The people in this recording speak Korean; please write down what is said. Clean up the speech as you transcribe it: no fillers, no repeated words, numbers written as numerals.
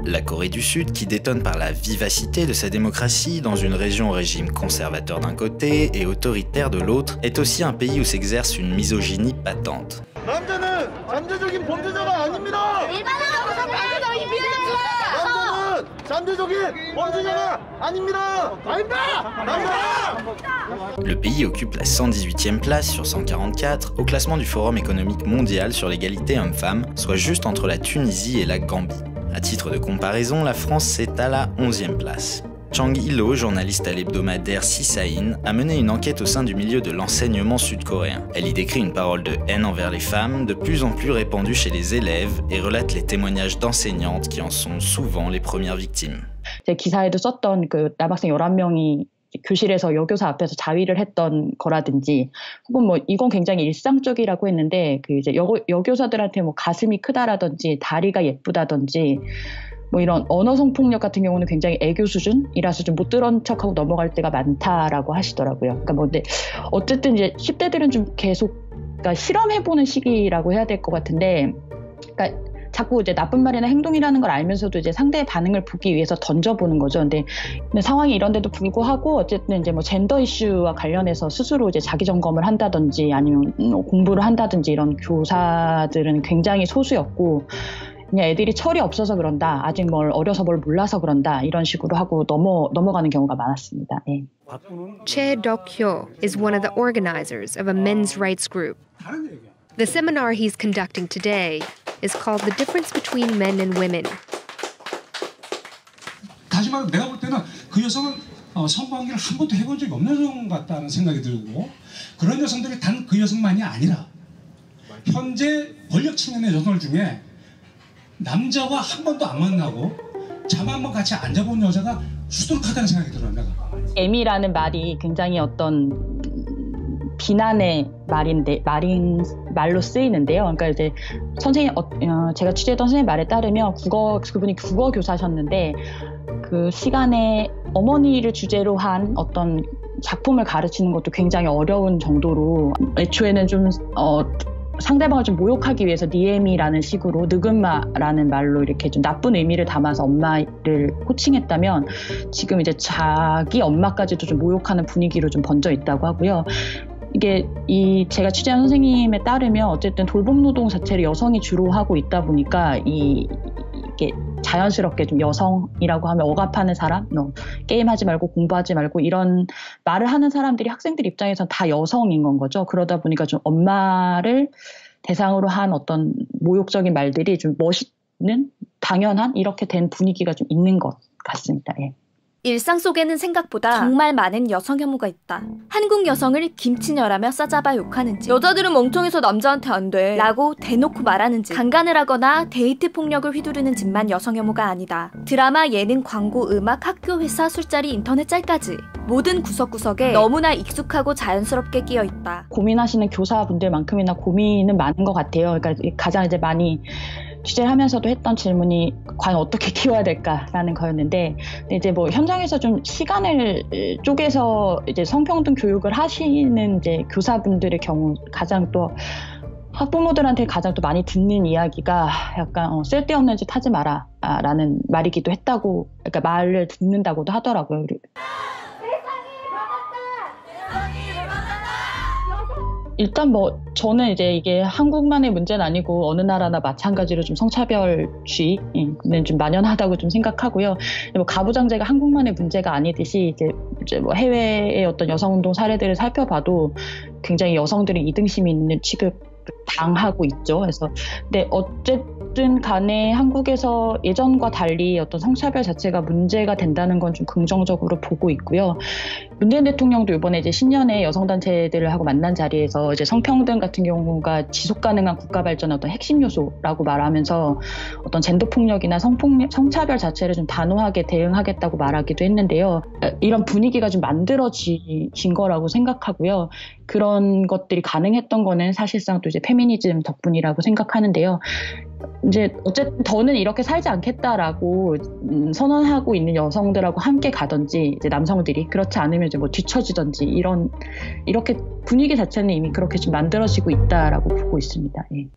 La Corée du Sud, qui détonne par la vivacité de sa démocratie dans une région au régime conservateur d'un côté et autoritaire de l'autre, est aussi un pays où s'exerce une misogynie patente. Le pays occupe la 118e place sur 144 au classement du Forum économique mondial sur l'égalité hommes-femmes, soit juste entre la Tunisie et la Gambie. À titre de comparaison, la France est à la 11e place. Chang Il-ho, journaliste à l'hebdomadaire Sisain, a mené une enquête au sein du milieu de l'enseignement sud-coréen. Elle y décrit une parole de haine envers les femmes, de plus en plus répandue chez les élèves, et relate les témoignages d'enseignantes qui en sont souvent les premières victimes. 제 기사에도 썼던 그 남학생 11명이 교실에서 여교사 앞에서 자위를 했던 거라든지, 혹은 뭐 이건 굉장히 일상적이라고 했는데 그 이제 여교사들한테 뭐 가슴이 크다라든지 다리가 예쁘다든지 뭐 이런 언어 성폭력 같은 경우는 굉장히 애교 수준이라서 좀 못 들은 척하고 넘어갈 때가 많다라고 하시더라고요. 그러니까 뭐 근데 어쨌든 이제 10대들은 좀 계속 그러니까 실험해보는 시기라고 해야 될 것 같은데, 그러니까 자꾸 이제 나쁜 말이나 행동이라는 걸 알면서도 이제 상대의 반응을 보기 위해서 던져보는 거죠. 근데 상황이 이런데도 불구하고 어쨌든 이제 뭐 젠더 이슈와 관련해서 스스로 이제 자기 점검을 한다든지 아니면 공부를 한다든지 이런 교사들은 굉장히 소수였고, 그냥 애들이 철이 없어서 그런다, 아직 뭘 어려서 뭘 몰라서 그런다 이런 식으로 하고 넘어가는 경우가 많았습니다. 예. Che Dok-hyo is one of the organizers of a men's rights group. The seminar he's conducting today is called The Difference Between Men and Women. 다시 말해 내가 볼 때는 그 여성은 성관계를 한 번도 해본 적이 없는 여성 같다는 생각이 들고, 그런 여성들이 단 그 여성만이 아니라 현재 권력 측면의 여성들 중에 남자와 한 번도 안 만나고 잠 한 번 같이 앉아본 여자가 수두룩하다는 생각이 들어요. 내가. M이라는 말이 굉장히 어떤 비난의 말로 쓰이는데요. 그러니까 이제 선생님, 제가 취재했던 선생님 말에 따르면 그분이 국어 교사셨는데 그 시간에 어머니를 주제로 한 어떤 작품을 가르치는 것도 굉장히 어려운 정도로 애초에는 좀 상대방을 좀 모욕하기 위해서 니엠이라는 식으로 느근마라는 말로 이렇게 좀 나쁜 의미를 담아서 엄마를 호칭했다면, 지금 이제 자기 엄마까지도 좀 모욕하는 분위기로 좀 번져 있다고 하고요. 이게 제가 취재한 선생님에 따르면 어쨌든 돌봄 노동 자체를 여성이 주로 하고 있다 보니까 이게 자연스럽게 좀 여성이라고 하면 억압하는 사람, 게임하지 말고 공부하지 말고 이런 말을 하는 사람들이 학생들 입장에선 다 여성인 건 거죠. 그러다 보니까 좀 엄마를 대상으로 한 어떤 모욕적인 말들이 좀 멋있는, 당연한 이렇게 된 분위기가 좀 있는 것 같습니다. 예. 일상 속에는 생각보다 정말 많은 여성 혐오가 있다. 한국 여성을 김치녀라며 싸잡아 욕하는지, 여자들은 멍청해서 남자한테 안 돼 라고 대놓고 말하는지, 강간을 하거나 데이트 폭력을 휘두르는 짓만 여성 혐오가 아니다. 드라마, 예능, 광고, 음악, 학교, 회사, 술자리, 인터넷 짤까지 모든 구석구석에 너무나 익숙하고 자연스럽게 끼어 있다. 고민하시는 교사분들만큼이나 고민은 많은 것 같아요. 그러니까 가장 이제 많이 취재를 하면서도 했던 질문이 과연 어떻게 키워야 될까라는 거였는데, 근데 이제 뭐 현장에서 좀 시간을 쪼개서 이제 성평등 교육을 하시는 이제 교사분들의 경우 가장 또 학부모들한테 가장 또 많이 듣는 이야기가 약간 쓸데없는 짓 하지 마라 라는 말이기도 했다고, 그러니까 말을 듣는다고도 하더라고요. 일단 뭐 저는 이제 이게 한국만의 문제는 아니고 어느 나라나 마찬가지로 좀 성차별주의는 좀 만연하다고 좀 생각하고요. 뭐 가부장제가 한국만의 문제가 아니듯이 이제 뭐 해외의 어떤 여성운동 사례들을 살펴봐도 굉장히 여성들이 이등심이 있는 취급 당하고 있죠. 그래서 근데 어쨌든 간에 한국에서 예전과 달리 어떤 성차별 자체가 문제가 된다는 건 좀 긍정적으로 보고 있고요. 문재인 대통령도 이번에 이제 신년에 여성단체들을 하고 만난 자리에서 이제 성평등 같은 경우가 지속 가능한 국가 발전의 어떤 핵심 요소라고 말하면서 어떤 젠더 폭력이나 성차별 자체를 좀 단호하게 대응하겠다고 말하기도 했는데요. 이런 분위기가 좀 만들어진 거라고 생각하고요. 그런 것들이 가능했던 거는 사실상 또 이제 페미니즘 덕분이라고 생각하는데요. 이제 어쨌든 더는 이렇게 살지 않겠다라고 선언하고 있는 여성들하고 함께 가든지, 이제 남성들이 그렇지 않으면 이제 뭐 뒤처지든지 이렇게 분위기 자체는 이미 그렇게 좀 만들어지고 있다라고 보고 있습니다. 예.